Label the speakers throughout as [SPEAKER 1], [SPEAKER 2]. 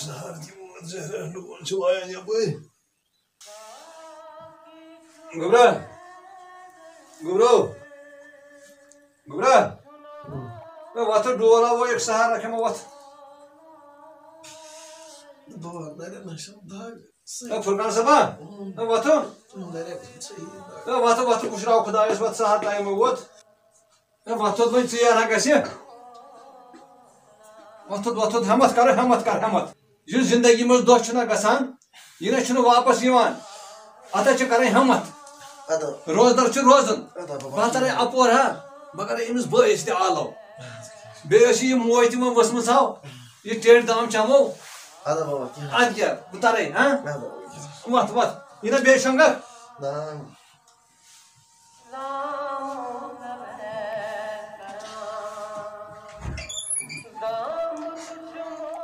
[SPEAKER 1] Zahar diyor, zehirli konuşmayan yapayım.
[SPEAKER 2] Gubra. Vatı duvala boy sahara kema vat.
[SPEAKER 1] Duvarların aşağıda.
[SPEAKER 2] Furkan sabah. Vatı. Vatı kuşra okudayız vat sahar daima vat. Vatı ben tiyara gasi. Vatı hamat kar. Yüz zindagimiz doçuna gasan. Yine şunu vapas yivan. Ataçı karayı hamat. Rozdar çı rozun. Batarı apor ha. Bakar imiz bu işte alav. Beşi muaytiman vasmı sav. Ye ter dam çamo.
[SPEAKER 1] Ada baba.
[SPEAKER 2] Adya bu tarayı ha. Vat. Yine beşanga.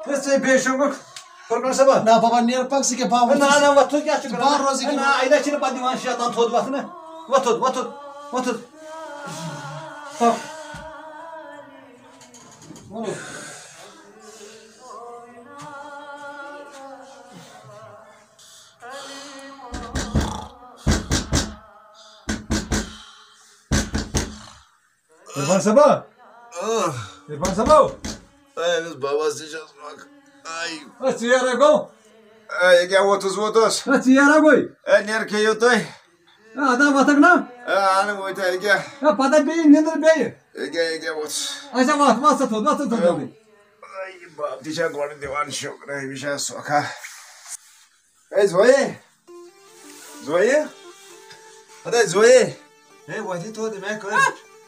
[SPEAKER 2] Nasıl beşanga? Furkan sabah.
[SPEAKER 1] Na baba niye paksi ke pavu?
[SPEAKER 2] Na vatı ya çıkar.
[SPEAKER 1] Bar rozi ki.
[SPEAKER 2] Na ayda çini padi manşadan tod vatını. Vatı. Ha. İrfan Sabah. İrfan Sabah.
[SPEAKER 1] Ayağınız babası çalışmak. Ay.
[SPEAKER 2] Nasıl yara go?
[SPEAKER 1] Ay ya 30.
[SPEAKER 2] Nasıl yara goy?
[SPEAKER 1] Nerke yotoy?
[SPEAKER 2] Adam vatak na?
[SPEAKER 1] Anam o terge.
[SPEAKER 2] Ya pada beyin nedir beyi?
[SPEAKER 1] Ege ot.
[SPEAKER 2] Ayşe vat tod.
[SPEAKER 1] Ay bab dişe gorun divan şok. Ay bir şey soka. Hey Zoe. Hadi Zoe. Hey vati to de me kar.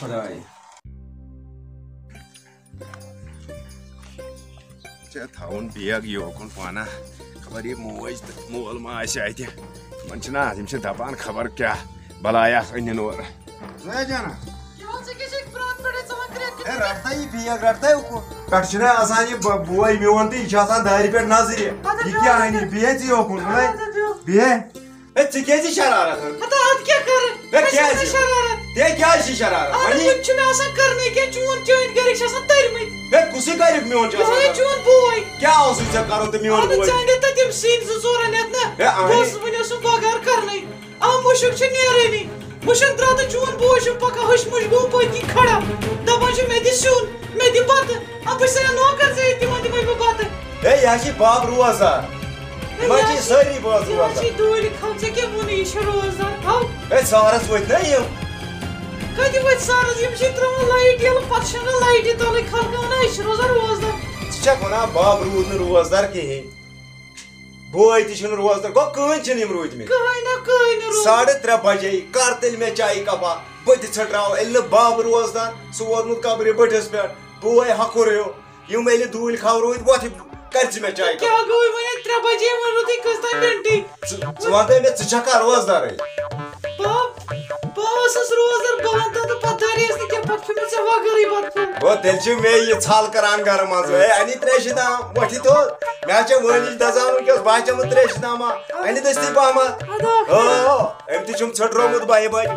[SPEAKER 2] خدایا
[SPEAKER 1] ژےٚ تھاوُن bag یوکُن پانہ خبر یہِ موج تہٕ مول ما آسہِ اَتہِ یِمن چھِنا یِم چھِ دپان خبر کیٛاہ بلایا أنِن اورٕ زٲہِد جانا ہے رٹتا یہِ بیگ رٹتا اُکُن پٮ۪ٹھٕ چھُنا آسان یہِ بوے میون تہٕ یہِ چھُ آسان دارِ پٮ۪ٹھ نظرِ یہِ کیٛاہ اَنہِ بیٚہے ژٕ یوکُن بیٚہے ہے ژٕ کیٛازِ شرارت کیٛازِ چھِ شرارت ہے کُسٕے کریُک میون چھُ آسان کیٛاہ اوسُے ژےٚ کرُن تہٕ میون بوے
[SPEAKER 3] مشن درا تو چون بوے پکا ہش مش گو پتی کھڑا دپان مے دی سیون مے دی بت اب سے نوکر سے تم دم بہ بت
[SPEAKER 1] ہے یہ چھ باب روزدار ما چھ ساری باز روزدار
[SPEAKER 3] چھ دوری کھو ژے کیا ونی یہ روزدار تھو
[SPEAKER 1] ہے سارس وت نا یم
[SPEAKER 3] کدی وت سارس یم چھ ترو لایٹ یل پت چھن لایٹ تل کھلکان یہ روزدار
[SPEAKER 1] ژٕ چھکھ ونان باب روٗد نہٕ روزدار کِہیٖنۍ بوے تہِ چھُنہٕ روزدار گوٚو کٕہٕنۍ چھِنہٕ یِم روٗدۍمٕتۍ 3:30 بجے کر تیٚلہِ مےٚ چایہِ کپا بٔتھِ ژھٕٹراو ییٚلہِ نہٕ بب روزدار سُہ ووتمُت قبرِ بٔٹھِس پٮ۪ٹھ بوے ہکُر ہیوٗ یِم ییٚلہِ دوٗلۍ کھو روٗدۍ وۄتھ کر ژٕ مےٚ چایہِ کپ ژٕ وَن تہٕ مےٚ ژٕ چھکھا روزدارٕے گوٚو تیٚلہِ چھُ مےٚ یہِ ژھل کران گرٕ منٛز ہے اَنہِ 300 تام وۄٹھِ تھوٚد مےٚ حظ چھےٚ وٲلِج دزان وٕنکٮ۪س بہٕ حظ چٮ۪مہٕ 300 تامہ اَنہِ دٔستی پہمتھ أمۍ تہِ چھُم ژھٕٹرومُت بہہِ بجہِ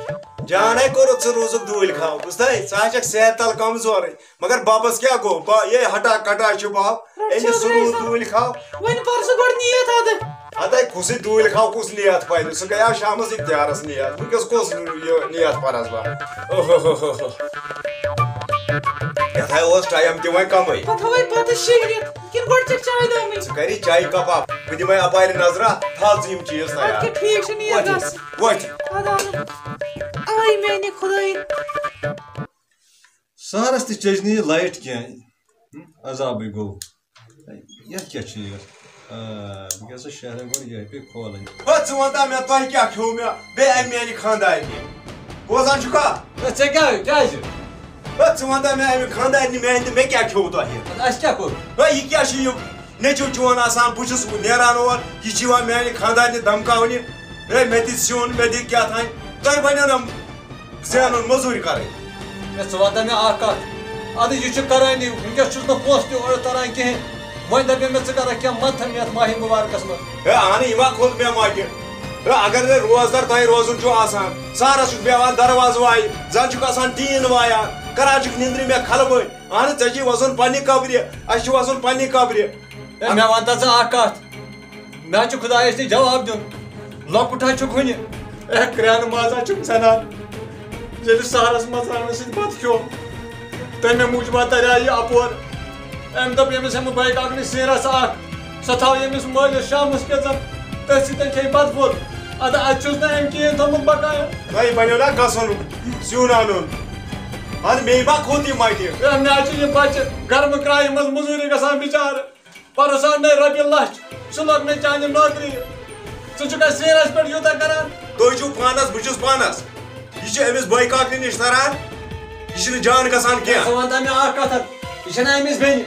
[SPEAKER 1] جانے کوٚرُتھ ژٕ روٗزُکھ دوٗلۍ کھو بوٗزتھے ژٕ حظ چھکھ صحت تل کمزورٕے مگر ببس کیٛاہ گوٚو یے ہٹا کٹا چھُ بب أمِس سُہ روٗز دوٗلۍ کھو ہتَے کُسٕے دوٗلۍ کھو کُس نیت پرِ سُہ گٔیاو شامس اِختیارس نیت وٕنکٮ۪س کُس یہِ نیت پرس بہٕ یتھے اوس ٹایم تہِ وۄنۍ کمٕے ژٕ کری چایہِ کپا بہٕ دِمے اپارِ نظرا تھاو ژٕ یِم چیٖز تیار وۄتھ
[SPEAKER 2] سہرس تہِ چٔج نہٕ یہِ لایٹ کینٛہہ عذابٕے گوٚو یتھ کیٛاہ چھُ یہِ بہٕ گژھٕ شہرن گۄڈٕ یہِ پیٚیہِ کھولٕنۍ
[SPEAKER 1] ژٕ وَن تا مےٚ تۄہہِ کیٛاہ کھیوٚو مےٚ بیٚیہِ اَمہِ میانہِ خانٛدارنہِ بوزان چھُکھا
[SPEAKER 2] ژےٚ کیٛاہ کیٛازِ
[SPEAKER 1] ژٕ وَن تا مےٚ اَمہِ خانٛدارنہِ میانہِ تہٕ مےٚ کیٛاہ کھیوٚو تۄہہِ
[SPEAKER 2] اَسہِ کیٛاہ کوٚر
[SPEAKER 1] یہِ کیٛاہ چھُ یہِ نیٚچوٗ چون آسان بہٕ چھُس نیران اور یہِ چھُ یِوان میانہِ خانٛدارنہِ دمکاونہِ ہے مےٚ دِ سیُن مےٚ دِ کیٛاہ تانۍ تۄہہِ بنیو نا زینُن موٚزوٗرۍ کَرٕنۍ
[SPEAKER 2] ژٕ وَن تا مےٚ اکھ کتھ اَدٕ یہِ چھُ کرٲنی وٕنکٮ۪س چھُس نہٕ پونٛسہٕ تہِ اورٕ تران کِہینۍ وۄنۍ دپے مےٚ ژٕ کرکھ کینٛہہ منتھن یتھ ماہی مُبارکس منٛز
[SPEAKER 1] ہے اہنہٕ یہِ ما کھوٚت مےٚ مۄٹہِ ہے اگر نہٕ روزدار تۄہہِ روزُن چھُ آسان سہرس چھُکھ بیٚہوان دروازٕ وایہِ زن چھُکھ آسان ٹیٖن وایان کران چھُکھ نِندرِ مےٚ کھلبٲنۍ اہنہٕ ژےٚ چھُے وسُن پننہِ قبرِ اَسہِ چھُ وسُن پننہِ قبرِ
[SPEAKER 2] ہے مےٚ وَن تا ژٕ اکھ کتھ مےٚ حظ چھُ خۄدایس نِش جواب دیُن لۄکُٹ حظ چھُکھ وُنہِ ہے کرٛینہٕ ماز حظ چھُکھ ژھٮ۪نان ییٚلہِ سہرس منٛز رننہٕ سۭتۍ بتہٕ کھیوٚو تمے موٗجوٗب تریٛاو یہِ اپور أمۍ دوٚپ ییٚمِس ہٮ۪مہٕ بایک اکھ سیٖرس اکھ سۄ تھاو ییٚمِس مٲلِس شامس کیژن تٔتھۍ سۭتۍ کھیٚیہِ بتہٕ پھوٚل ادٕ اَتہِ چھُس نہٕ أمۍ کِہیٖنۍ تھوٚمُت بقایا
[SPEAKER 1] تۄہہِ بنیو نا گژھُن سیُن اَنُن اَدٕ مے ما کھوٚت یہِ مٹہِ
[SPEAKER 2] مےٚ حظ چھُ یہِ بچہِ گرمہٕ کرایہِ منٛز موٚزوٗرِ گژھان بِچارٕ پرُس آو نٔے رۄپیہِ لچھ سُہ لوٚگ مےٚ چانہِ نوکری ژٕ چھُکھا سیٖرس پٮ۪ٹھ یوٗتاہ کران
[SPEAKER 1] تُہۍ چھِو پانس بہٕ چھُس پانس یہِ چھُ أمِس بٲے کاکنہِ نِش تران یہِ چھُنہٕ جان گژھان کینٛہہ
[SPEAKER 2] ژٕ وَن تا مےٚ اکھ کتھ یہِ چھَنا أمِس بیٚنہِ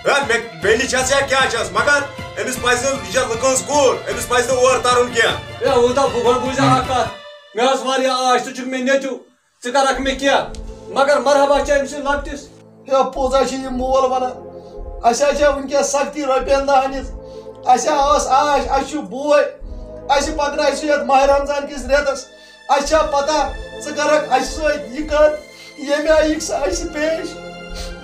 [SPEAKER 1] ہے مےٚ بیٚنہِ چھس یا کیٛاہ چھس مگر أمِس پزِ نہٕ یہِ چھےٚ لُکٲنٛز کوٗر أمِس پزِ نہٕ اور ترُن کینٛہہ
[SPEAKER 2] ہے وٕنۍ گۄڈٕ بوٗززا اکھ کتھ مےٚ ٲس واریاہ آش ژٕ چھُکھ مےٚ نیٚچوٗ ژٕ کرکھ مےٚ کینٛہہ مگر مرحبا چھِ أمۍ سٕنٛدۍ لۄکٹِس
[SPEAKER 4] ہے پوٚز ہا چھُ یہِ مول ونان اَسہِ حظ چھےٚ وٕنکٮ۪س سختی رۄپین دہ أنِتھ اَسہِ ٲس آش اَسہِ چھُ بوے اَسہِ پکناے سُہ یتھ ماہِ رمضان کِس رٮ۪تس اَسہِ چھا پتہ ژٕ کرکھ اَسہِ سۭتۍ یہِ کتھ ییٚمہِ آیہِ یِکھ سُہ اَسہِ پیش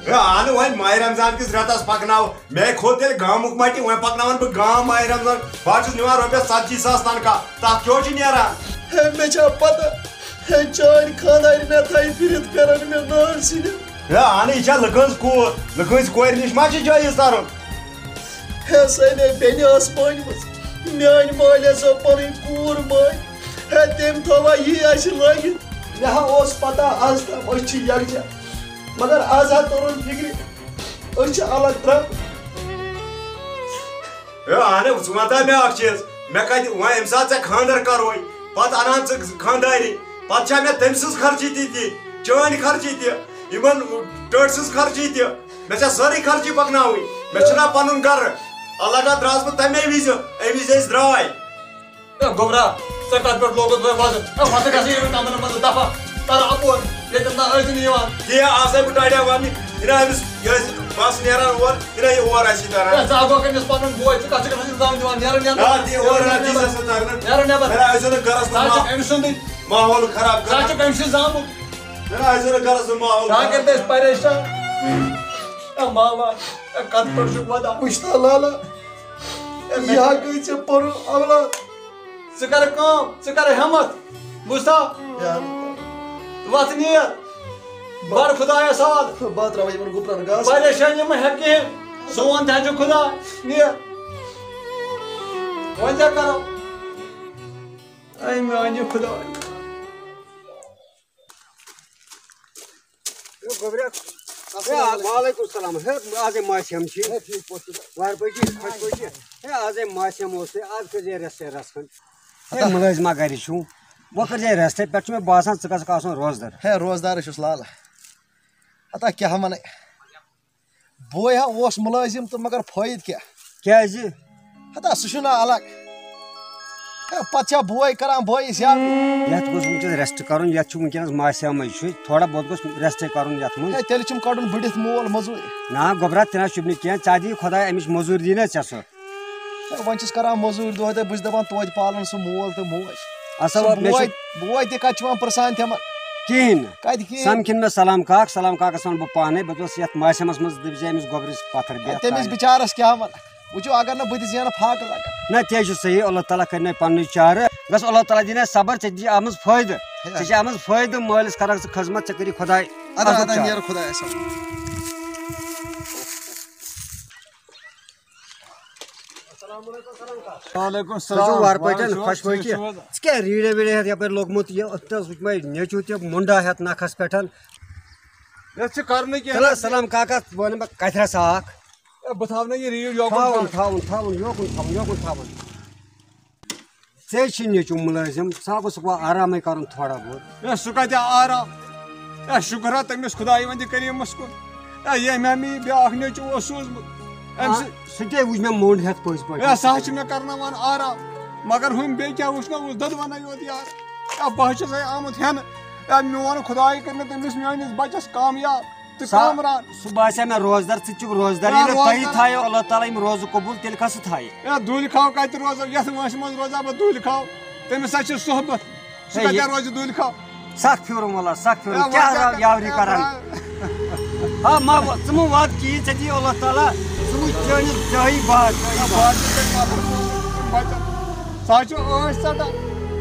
[SPEAKER 1] ہے اہنہٕ وۄنۍ ماہِ رمضان کِس رٮ۪تس پکناو مےٚ کھوٚت تیٚلہِ گامُک مٹہِ وۄنۍ پکناون بہٕ گام ماہِ رمضان بہٕ حظ چھُس نِوان رۄپیس 40,000 تنخواہ تتھ کیٛاہ چھُ نیران
[SPEAKER 4] ہے مےٚ چھا پتہ ہے چانہِ خانٛدارِ مےٚ تھایہِ پھِرِتھ کرن مےٚ نار سِنِتھ
[SPEAKER 1] ہے اہنہٕ یہِ چھےٚ لُکٲنٛز کوٗر لُکٲنٛزِ کورِ نِش ما چھِ جٲیِز ترُن
[SPEAKER 4] ہے سٲنے بیٚنہِ ٲس مٲنۍمٕژ میٛانہِ مالہِ ٲسو پنٕنۍ کوٗر مٲنۍ ہے تٔمۍ تھووا یی اَسہِ لٲگِتھ مےٚ ہا اوس پتہ آز تام أسۍ چھِ یکجاہ مگر آز ہا توٚرُن فِکرِ أسۍ چھِ الگ درٛامٕتۍ
[SPEAKER 1] ہے اہنہٕ ژٕ وَن تا مےٚ اکھ چیٖز مےٚ کتہِ وۄنۍ ییٚمہِ ساتہٕ ژےٚ خانٛدر کروے پتہٕ اَنان ژٕ خانٛدارِ پتہٕ چھا مےٚ تٔمۍ سٕنٛز خرچی تہِ چٲنۍ خرچی تہِ یِمن ٹٲٹۍ سٕنٛز خرچی تہِ مےٚ چھےٚ سٲرٕے خرچی پکناوٕنۍ مےٚ چھُنا پنُن گرٕ اللہ درٛاس بہٕ تَمے وِزِ اَمہِ وِزِ أسۍ درٛاے
[SPEAKER 2] گوبرا ژےٚ کتھ پٮ۪ٹھ لوگُتھ وۄنۍ وَزُن وۄنۍ گژھِ ییٚمہِ تَمن منٛز دفعہ تر اَپور ییٚتٮ۪ن نہٕ ٲسۍ نہٕ یِوان
[SPEAKER 1] کیٚنٛہہ آسے بہٕ ٹاڑیا وَننہِ یہِ أمِس یہِ ٲسۍ بس نیران اور یہِ یہِ اور آسہِ تران
[SPEAKER 2] ژٕ اکھ أمِس پنُن بوے ژٕ کتھ ژٕ گژھان اِلزام دِوان نیرن نیرن
[SPEAKER 1] أسۍ نہٕ گرس منٛز
[SPEAKER 2] أمۍ سُنٛدٕے
[SPEAKER 1] ماحول خراب
[SPEAKER 2] ژٕ چھُکھ أمۍ سٕے زامُت
[SPEAKER 1] أسۍ نہٕ گرس منٛز ماحول
[SPEAKER 2] ژٕ کٔرِتھ أسۍ پریشان ماما کتھ پٮ۪ٹھ چھُکھ ودان
[SPEAKER 4] مشتاق لالا یہ گئی ژےٚ پنُن اولاد
[SPEAKER 2] ژٕ کر کٲم ژٕ کر ہٮ۪مت مُصطاق وتھ نیر بڑ خدایس حال
[SPEAKER 4] بہٕ تراوٕ یِمن گُپنن گاسہٕ
[SPEAKER 2] پریشٲنی مہ ہٮ۪کہِ کِہیٖنۍ سون تہِ چھُ خدا نیر وۄنۍ کیٛاہ کرو اے میانہِ خداے
[SPEAKER 5] وعلیکم السلام آز ماسیم وار پٲٹھی خۄش پٲٹھی ہے آز ماسیم اوس آز کٔرزِ ریسٹے رس کھنٛڈ ہے مُلٲزما گرِ چھُو وۄنۍ کٔرزِ ریسٹے پٮ۪ٹھ چھُ مےٚ باسان ژٕ گژھکھ آسُن روزدار
[SPEAKER 4] ہے روزدار چھُس لالا ہتا کیٛاہ وَنَے بوے ہا اوس مُلٲزِم تہٕ مگر فٲیدٕ کیٛاہ
[SPEAKER 5] کیٛازِ
[SPEAKER 4] ہتا سُہ چھُنا الگ ہے پتہٕ چھا بوے کران بٲیِس یاد
[SPEAKER 5] یتھ گوٚژھ وٕنکٮ۪س ریسٹ کرُن یتھ چھُ وٕنکٮ۪نس ماسیمٕے چھُ تھوڑا بہت گوٚژھ ریسٹے کرُن یتھ منٛز
[SPEAKER 4] ہے تیٚلہِ چھُم کڑُن بٔڑِتھ مول موٚزوٗرۍ
[SPEAKER 5] نا گۄبرا تہِ نہ شوٗبہِ نہٕ کینٛہہ ژےٚ دِیہِ خۄداے امِچ موٚزوٗرۍ دِی نا ژےٚ سۄ
[SPEAKER 4] وۄنۍ چھُس کران موٚزوٗرۍ دۄہے دۄہے بہٕ چھُس دپان توتہِ پالن سُہ مول تہٕ موج
[SPEAKER 5] اصل
[SPEAKER 4] بوے تہِ کتہِ چھُ وۄنۍ پرژھان تِمن
[SPEAKER 5] کِہیٖنۍ نہٕ
[SPEAKER 4] کتہِ کِہیٖنۍ
[SPEAKER 5] سمکھِن مےٚ سلام کاکس ونہٕ بہٕ پانے بہٕ دۄپس یتھ ماسیمس منٛز دٔپۍ زِ أمِس گۄبرِس پتھر بیٚہہ
[SPEAKER 4] تٔمِس بِچارس کیٛاہ وَنہٕ وٕچھو اگر نہٕ بہٕ تہِ زینہٕ فاقہٕ لگان
[SPEAKER 5] نہ تہِ چھُ صحیح اللہ تعالیٰ کرناے پننُے چارٕ گژھ اللہ تعالیٰ دِناے صبر ژےٚ دِی اتھ منٛز فٲیدٕ ژےٚ چھِ اتھ منٛز فٲیدٕ مٲلِس کرکھ ژٕ خدمت ژےٚ کٔری خۄداے
[SPEAKER 4] نیرٕ خۄدایس
[SPEAKER 2] وعلیکم
[SPEAKER 5] وار پٲٹھۍ خۄش پٲٹھی ژٕ کیٛاہ ریٖڈا ویٖڈا ہٮ۪تھ یپٲرۍ لوگمُت یہِ اَتھ حظ وٕچھ مےٚ نیٚچوٗ تہِ مُنڈا ہٮ۪تھ نکھس پٮ۪ٹھ
[SPEAKER 2] یتھ چھِ کرنہٕ
[SPEAKER 5] چلو
[SPEAKER 2] کینٛہہ
[SPEAKER 5] سلام کاکا ژٕ وَن مےٚ کتھرس اکھ
[SPEAKER 2] بہٕ تھاو نہ یہِ ریٖڈ
[SPEAKER 5] تھاوُن
[SPEAKER 2] یوکُن
[SPEAKER 5] تھاوُن یوکُن تھاوُن ژےٚ چھُے نیٚچوٗ مُلٲزِم ژٕ گوٚژھ وۄنۍ آرامٕے کرُن تھوڑا بہت
[SPEAKER 2] ہے سُہ کتہِ آرام ہے شُکر ہا تٔمِس خۄداے وۄنۍ دِ کریٖمس کُن ہے ییٚمۍ مےٚ بیٛاکھ نیٚچوٗ اوس سوٗزمُت أمۍ
[SPEAKER 5] سُہ تے وٕچھ مےٚ موٚنڈ ہٮ۪تھ پٔزۍ
[SPEAKER 2] ہے
[SPEAKER 5] پٲٹھۍ
[SPEAKER 2] سُہ حظ چھُ مےٚ کرناوان آرام مگر ہُمۍ بیٚیہِ کیٛاہ وٕچھنووُس دۄدوَنَے یوت یار ہے بہٕ حظ چھُسے آمُت ہٮ۪نہٕ ہے میون خۄداے کٔر مےٚ تٔمِس میٲنِس بچس کامیاب تہٕ کامران
[SPEAKER 5] سُہ باسیو مےٚ روزدار ژٕ چھُکھ روزدار ییٚلہِ تۄہہِ تھایو اللہ تعالیٰ یِم روزٕ قبوٗل تیٚلہِ کَس تھایہِ
[SPEAKER 2] ہے دوٗلہِ کھاو کتہِ روزو یتھ وٲنٛسہِ منٛز روزا بہٕ دوٗلہِ کھاو تٔمِس حظ چھِ صحبت سُہ کتہِ روزِ دوٗلہِ کھاو
[SPEAKER 5] سکھ پھیوٗرُم وَلہ سکھ پھیوٗرُم کیٛاہ یاوری کران ہا ما ژٕ مہٕ وات کِہیٖنۍ ژےٚ دِی اللہ تعالیٰ ژٕ وٕچھ چٲنِس جٲہی باد
[SPEAKER 2] سُہ حظ چھُ ٲسۍ ژٹان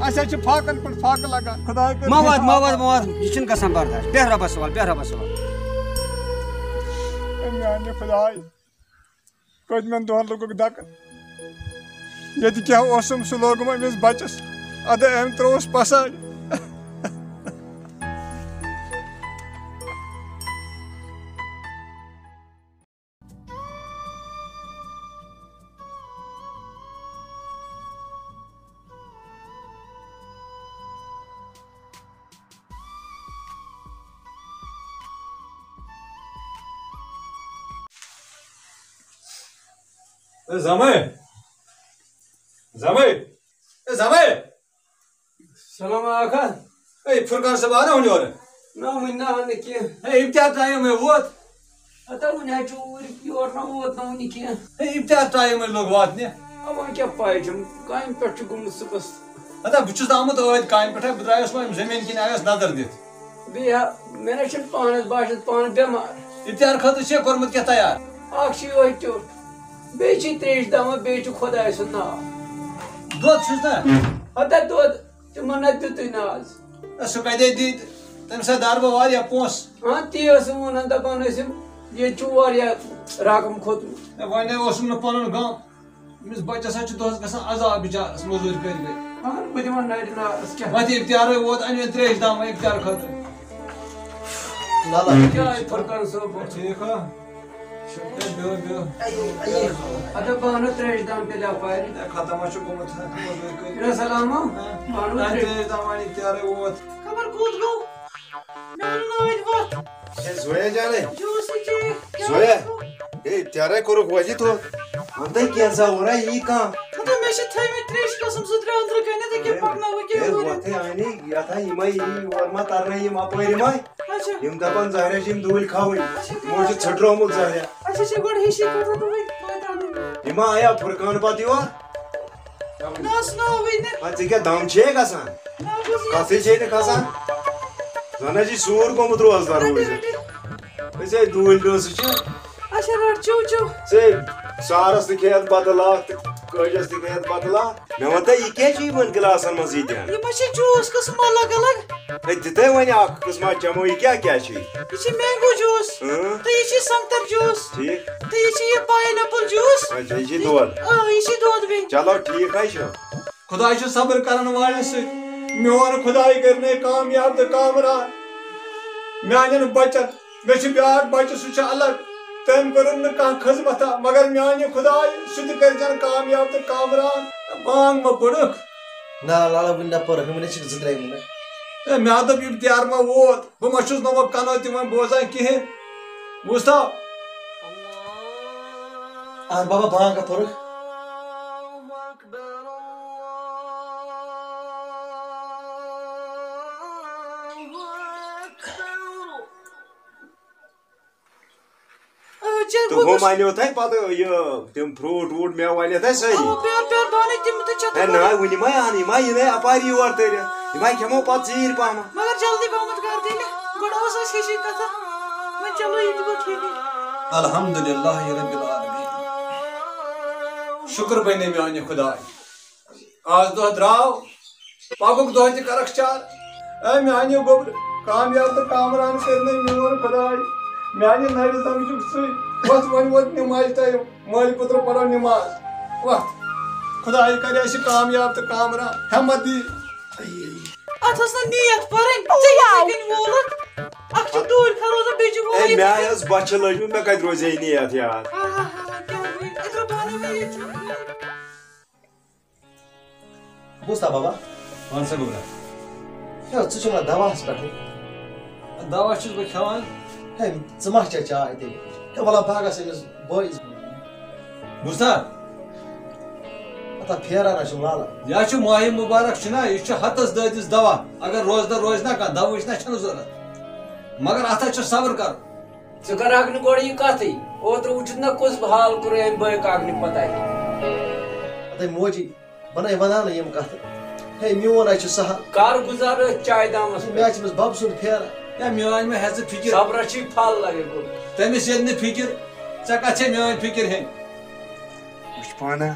[SPEAKER 2] اَسہِ حظ چھِ فاقن پٮ۪ٹھ فاقہٕ لگان خۄداے
[SPEAKER 5] ما وات یہِ چھُنہٕ گژھان برداش بیٚہہ رۄبس حوال
[SPEAKER 2] میانہِ خۄداے پٔتمٮ۪ن دۄہن لوٚگُکھ دکہٕ ییٚتہِ کیٛاہ اوسُم سُہ لوگُم أمِس بچس اَدٕ أمۍ ترٛووُس پساڑِ
[SPEAKER 6] سلام آقا
[SPEAKER 2] فرقان صٲب آو نا وُنہِ یورٕ
[SPEAKER 6] نہ وٕنہِ نہ نہٕ کینٛہہ
[SPEAKER 2] ہے اِفتیار ٹایمٕے ووت
[SPEAKER 6] ہتا وٕنہِ حظ چھُ اوٗرۍ یور نہ ووت نہٕ وٕنہِ کینٛہہ
[SPEAKER 2] ہے اِفتیار ٹایمٕے لوٚگ واتنہِ
[SPEAKER 6] وۄنۍ کیٛاہ پاے چھُم کامہِ پٮ۪ٹھ چھُ گوٚمُت صُبحس
[SPEAKER 2] ہتا بہٕ چھُس آمُت ٲدۍ کامہِ پٮ۪ٹھے بہٕ درٛایوس وۄنۍ زٔمیٖن کِنۍ آیوس نظر دِتھ
[SPEAKER 6] بیٚیہِ مےٚ نہ چھُنہٕ پانس بہٕ چھُس پانہٕ بٮ۪مار
[SPEAKER 2] اِفتیار خٲطرٕ چھے کوٚرمُت کینٛہہ تیار
[SPEAKER 6] اکھ چھُ یِہوے ٹیوٚٹھ بیٚیہِ چھِ تریش دوا بیٚیہِ چھُ خۄداے سُنٛد ناو
[SPEAKER 2] دۄد چھُس نا
[SPEAKER 6] ہتا دۄد تِمن نہ دِتُے نہٕ آز
[SPEAKER 2] سُہ کَتے دی تَمہِ سۭتۍ دار بہٕ واریاہ پونٛسہٕ
[SPEAKER 6] ہاں تی ٲسٕم وَنان دَپان ٲسِم ییٚتہِ چھُ واریاہ رقم کھوٚتمُت
[SPEAKER 2] وۄنۍ اوسُم نہٕ پَنُن غم أمِس بَچَس حظ چھُ دۄہَس گژھان عذاب بِچارَس موٚزوٗرۍ کٔرۍ کٔرۍ
[SPEAKER 6] اہن بہٕ دِمن نرِ نارس کیٛاہ
[SPEAKER 2] وۄنۍ اِفتیارٕے ووت أنۍ مےٚ ترٛیش دام اِفتیار خٲطرٕ
[SPEAKER 4] لالا
[SPEAKER 6] کیٛاہ فرقان صٲب
[SPEAKER 2] ٹھیٖک ہا
[SPEAKER 6] اچھا بانو تریش دام تیل اپارِ
[SPEAKER 2] ختم گومت
[SPEAKER 6] سلامو بانو تریش
[SPEAKER 2] تیارے ووت
[SPEAKER 3] خبر کوٗت گوٚو مےٚ نٲدۍ وَتھ
[SPEAKER 1] زویا جانے
[SPEAKER 3] جوٗس چیٚیہِ
[SPEAKER 1] زویا اے تیارے کوٚرُکھ وۄزی تو وَنتَے کینٛژھا ووٚنا یی کانٛہہ
[SPEAKER 3] خدا مےٚ چھِ تھٲیمٕتۍ ترٛیشہِ قٕسٕم 2-3 أنٛدرٕ کَنٮ۪تھ أکیٛاہ پَکناوٕ
[SPEAKER 1] اے
[SPEAKER 3] کیٛاہ اوٗرۍ
[SPEAKER 1] وۄتھٕے آنی یتھا یِمے یور ما ترنے یِم اپٲرۍ یِمے
[SPEAKER 3] اچھا
[SPEAKER 1] یِم دپان زہریا چھِ یِم دوٗلۍ کھاوٕنۍ یِمو چھُ ژھٔٹرومُت زہریا
[SPEAKER 3] اچھا چھِ گۄڈٕ ہِشی کَڑان بہٕ توتہِ اَنٕنۍ
[SPEAKER 1] یِم ما آیا فُرقان پتہٕ یور
[SPEAKER 3] نہ سُناوٕے نہٕ
[SPEAKER 1] ژٕ کیٛاہ دم چھے گژھان
[SPEAKER 3] نہ بوٗز
[SPEAKER 1] کتھٕے چھے نہٕ کھسان زن حظ چھِ سوٗر گوٚمُت روزدار روٗزِتھ أسۍ ہے دوٗلۍ ڈٲسہٕ چھِ
[SPEAKER 3] اچھا رٹ چو چو
[SPEAKER 1] ژےٚ سارس تہِ کھیٚیَتھ بدل اکھ تہٕ کٲجس تہِ کھیٚیَتھ بدل اکھ مےٚ وَن تہٕ یہِ کیٛاہ چھُ یِمن گِلاسن منٛز ییٖتیٛاہ
[SPEAKER 3] یہِ ما چھِ جوٗس قٕسٕم الگ الگ
[SPEAKER 1] ہے دِتَے وۄنۍ اکھ قٕسما چٮ۪مو یہِ کیٛاہ کیٛاہ چھُ
[SPEAKER 3] یہِ چھِ مینگو جوٗس تہٕ یہِ چھِ سنگتر جوٗس
[SPEAKER 1] ٹھیٖک
[SPEAKER 3] تہٕ یہِ چھِ یہِ پاین ایپل جوٗس
[SPEAKER 1] اچھا یہِ چھِ دۄد
[SPEAKER 3] یہِ چھِ دۄد بیٚیہِ
[SPEAKER 1] چلو ٹھیٖک حظ چھُ
[SPEAKER 2] خداے چھُ صبر کرن والٮ۪ن سۭتۍ میون خداے کرنے کامیاب تہٕ کامران میانٮ۪ن بچن مےٚ چھُ بیاکھ بچہٕ سُہ چھُ الگ تٔمۍ کوٚرُن نہٕ کانٛہہ خٔذمتا مگر میانہِ خداے سُہ تہِ کٔرۍزٮ۪ن کامیاب تہٕ کامران بانگ ما پٔرٕکھ
[SPEAKER 4] نا لالا وٕنہِ نہ پٔرٕکھ وٕنہِ چھِ 2-3 مِنٹ
[SPEAKER 2] ہے مےٚ دوٚپ اِفتیار ما ووت بہٕ ما چھُس نہٕ وۄنۍ کَنو تہِ وۄنۍ بوزان کِہیٖنۍ بوٗزتھا
[SPEAKER 4] اہن بابا بانٛگ پٔرٕکھ
[SPEAKER 1] تہٕ ہُم اَنیو تۄہہِ پتہٕ یہِ تِم فروٗٹ ووٗٹ مےٚ اَنے تۄہہِ صحیح
[SPEAKER 3] پیار بانٕے تِم تہِ چھِ
[SPEAKER 1] ہے نہ وٕنہِ ما اَن یِم یِنَے اپارِ یور تٔرِتھ یِم کھٮ۪مو پتہٕ ژیٖرۍ پہمتھ
[SPEAKER 3] مگر جلدی پہمتھ کر دِنہِ گۄڈٕ ٲس اَسہِ ہِشی کتھا وۄنۍ چلو یہِ تہِ گوٚو ٹھیٖکٕے
[SPEAKER 2] الحمدللہ رب العالمین شُکر بنے میانہِ خداے آز دۄہ درٛاو پگُک دۄہ تہِ کرکھ چار اے میانہِ گوٚبرٕ کامیاب تہٕ کامران کٔرنَے میون خداے میانہِ نرِ زمچُک سۭتۍ وۄتھ وۄنۍ ووت نِماز ٹایم مٲلۍ پُترٕ پرو نِماز وۄتھ خداے کرِ اَسہِ کامیاب تہٕ کامران ہٮ۪مت دی
[SPEAKER 3] اتھ ٲس نہٕ نیت پرٕنۍ ژےٚ یِتھَے کٔنۍ وولُکھ اکھ چھِ دوٗرِ کھروزان بیٚیہِ چھِ
[SPEAKER 1] ہے
[SPEAKER 3] وول
[SPEAKER 1] مےٚ ٲس بۄچھِ لٔجمٕژ مےٚ کتہِ روزِ ہے نِیت یاد
[SPEAKER 4] بوٗزتھا بابا
[SPEAKER 2] وَن سا گوٚبرا
[SPEAKER 4] ہے ژٕ چھُکھ نا دواہس پٮ۪ٹھٕے
[SPEAKER 2] دوا چھُس بہٕ کھٮ۪وان
[SPEAKER 4] ہے ژٕ ما چےٚ چاے تیٚلہِ ہے وَلا باغس أمِس بٲیِس
[SPEAKER 2] بوٗزتھا
[SPEAKER 4] اَتھا پھیران چھُم لالا
[SPEAKER 2] یا چھُ ماہِ مُبارک چھُنا یہِ چھُ ہتس دٲدِس دوا اگر روزدار روزِ نا کانٛہہ دواہٕچ نا چھنہٕ ضروٗرت مگر اتھ حظ چھُ صبر کرُن
[SPEAKER 6] ژٕ کرہاکھ نہٕ گۄڈٕ یہِ کتھٕے اوترٕ وٕچھُتھ نا کُس حال کوٚر أمۍ بٲے کاکنہِ پتہٕ اَتہِ
[SPEAKER 4] اَدے موجی بَنَے وَنان نہٕ یِم کَتھٕ ہے میون حظ چھُ سہل
[SPEAKER 6] کر گُزار أتھۍ چایہِ دامس
[SPEAKER 4] مےٚ حظ چھِ أمِس بَبہٕ سُنٛد پھیران
[SPEAKER 2] یا میٲنۍ مہ ہٮ۪ژٕ فِکر
[SPEAKER 6] صبرس چھُے پھل لگے گوٚو
[SPEAKER 2] تٔمِس ییٚلہِ نہٕ فِکر ژےٚ کتھ چھے میٲنۍ فِکر ہیٚنۍ
[SPEAKER 1] وٕچھ پانا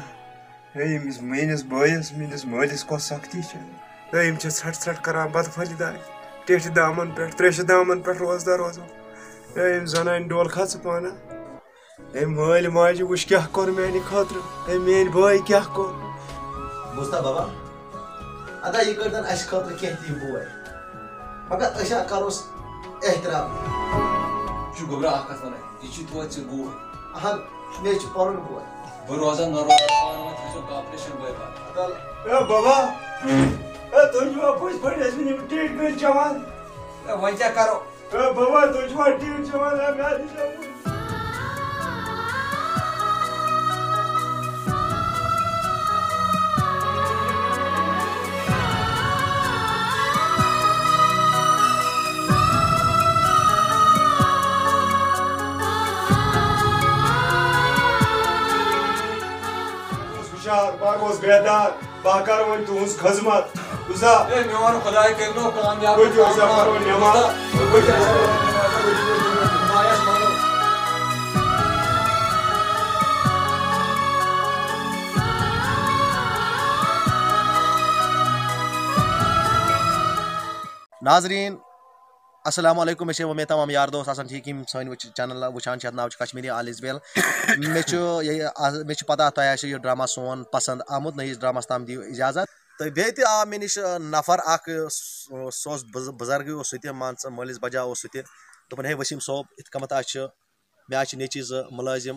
[SPEAKER 1] ہے ییٚمِس میٲنِس بٲیِس میٲنِس مٲلِس کۄس سختی چھِ ہے یِم چھِ ژھرٛٹھ ژھرٛٹھ کران بتہٕ پھٔلہِ دارِ ٹیٚٹھِ دامن پٮ۪ٹھ تریشہِ دامن پٮ۪ٹھ روزدار روزان ہے یِم زنانہِ ڈولہٕ ژٕ پانا ہے مٲلۍ ماجہِ وٕچھ کیٛاہ کوٚر میانہِ خٲطرٕ ہے میٲنۍ بٲے کیٛاہ کوٚر
[SPEAKER 4] بوٗزتھا بابا اَدا یہِ کٔرۍتن اَسہِ خٲطرٕ کیٚنٛہہ تہِ یہِ بوے مگر أسۍ ہا کَروس احترام
[SPEAKER 2] یہِ چھُ گوٚبرا اکھ کتھ وَنان یہِ چھُ توتہِ ژےٚ بوے
[SPEAKER 4] اہن مےٚ چھُ پَنُن بوے
[SPEAKER 2] بہٕ روزان نہ روزان پانہٕ ؤنۍ تھٲیزیو کاپریشن بٲے بارٕ
[SPEAKER 1] ہے بابا ہے تُہۍ چھِوا پٔزۍ پٲٹھۍ ٲسۍ مٕتۍ یِم ٹیٚٹۍ کٔرۍ چٮ۪وان
[SPEAKER 2] وۄنۍ کیٛاہ کرو
[SPEAKER 1] ہے بابا تُہۍ چھِوا ٹیٚٹۍ چٮ۪وان ہے مےٚ حظ چھِ بہٕ گوٚوُس بیدار بہٕ کرٕ وۄنۍ تُہنٛز خٔذمت بوٗزتھا
[SPEAKER 2] اے میون خداے کٔرنو کامیاب
[SPEAKER 1] پٔکِو سا پرو نٮ۪ماز پٔکِو سا
[SPEAKER 2] خدایس مانو
[SPEAKER 4] ناظریٖن السلام علیکم مےٚ چھِ وۄمید تمام یار دوس آسان ٹھیٖک یِم سٲنۍ چینل وٕچھان چھِ یَتھ ناو چھُ کشمیٖری آل اِز ویل مےٚ چھُ پتہ تۄہہِ آسہِ یہِ ڈرٛاما سون پسنٛد آمُت نٔیِس ڈرٛاماہس تام دِیِو اِجازت تہٕ بیٚیہِ تہِ آو مےٚ نِش نفر اکھ سُہ اوس بُزرگٕے اوس سُہ تہِ مان ژٕ مٲلِس بجا اوس سُہ تہِ دوٚپُن ہے ؤسیٖم صٲب یِتھ کٔنۍ حظ چھِ
[SPEAKER 7] مےٚ چھِ نیٚچِی 2 مُلٲزِم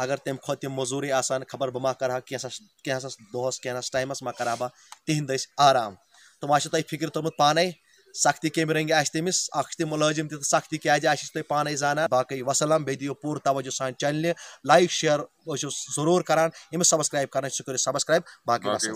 [SPEAKER 7] اگر تمہِ کھۄتہٕ تِم موٚزوٗری آسان خبر بہٕ ما کَرٕ ہا کینٛژھس دۄہَس کینٛژھس ٹایمَس ما کَرٕ ہا بہٕ تِہِنٛدۍ دٔسۍ آرام تہٕ وۄنۍ چھُ تۄہہِ فِکر توٚرمُت پانے سختی کمہِ رنٛگہِ آسہِ تٔمِس اکھ چھِ تِم مُلٲزِم تہِ تہٕ سختی کیٛازِ آسہِ تُہۍ پانے زانان باقٕے وسلام بیٚیہِ دِیِو پوٗرٕ توجہ سانہِ چینلہِ لایک شِیر ٲسِو ضروٗر کران ییٚمِس سبسکرایب کران سُہ کٔرِو سبسکرایب باقٕے وسلام